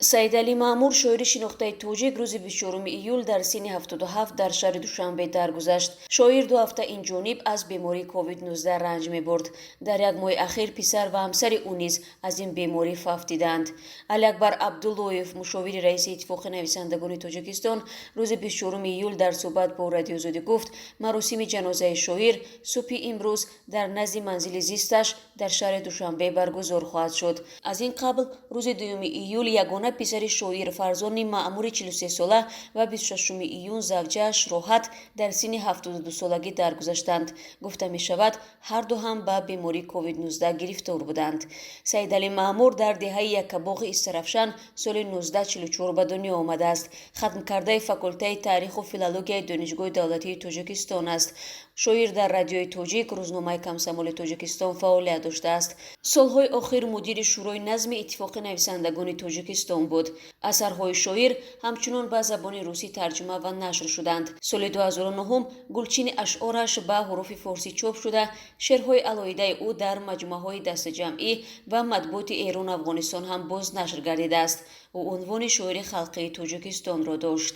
Саидали Маъмур, шоири шинохтаи тоҷик, рӯзи 24 июл дар синни 77 дар шаҳри Душанбе даргузашт. Шоир 2 ҳафта инҷониб аз бемории COVID-19 ранҷ мебурд. Дар як моҳи ахир писар ва ҳамсари ӯ низ аз ин беморӣ фавт диданд. Алиакбар Абдуллоев, мушовири раиси Иттифоқи нависандагони Тоҷикистон, рӯзи 24 июл дар суҳбат бо Радиозодӣ гуфт, маросими ҷанозаи шоир субҳи имрӯз дар назди манзили зисташ дар шаҳри Душанбе баргузор хоҳад шуд. Аз ин қабл рӯзи 2 июл ягона писари шоир Фарзони Маъмури 43-сола ва 26 июн завҷааш Роҳат дар синни 72-солагӣ даргузаштанд. Гуфта мешавад, ҳарду ҳам ба бемории COVID-19 гирифтор буданд. Саидали Маъмур дар деҳаи Якабоғи Истарафшан соли 1944 ба дунё омадааст. Хатмкардаи факултаи Таъриху филологияи Донишгоҳи давлатии Тоҷикистон аст. Шоир дар радиои тоҷик, рӯзномаи Комсомоли Тоҷикистон фаъолият доштааст. Солҳои охир мудири шӯрои назми Иттифоқи нависандагони Тоҷикистон буд. Асарҳои шоир ҳамчунон ба забони русӣ тарҷума ва нашр шуданд. Соли 2009 гулчини ашъораш ба ҳуруфи форсӣ чоп шуда, шеърҳои алоҳидаи ӯ дар маҷмӯъаҳои дастаҷамъӣ ва матбуоти Эрон Афғонистон ҳам бознашр гардидааст. ӯ унвони шоири халқии Тоҷикистонро дошт.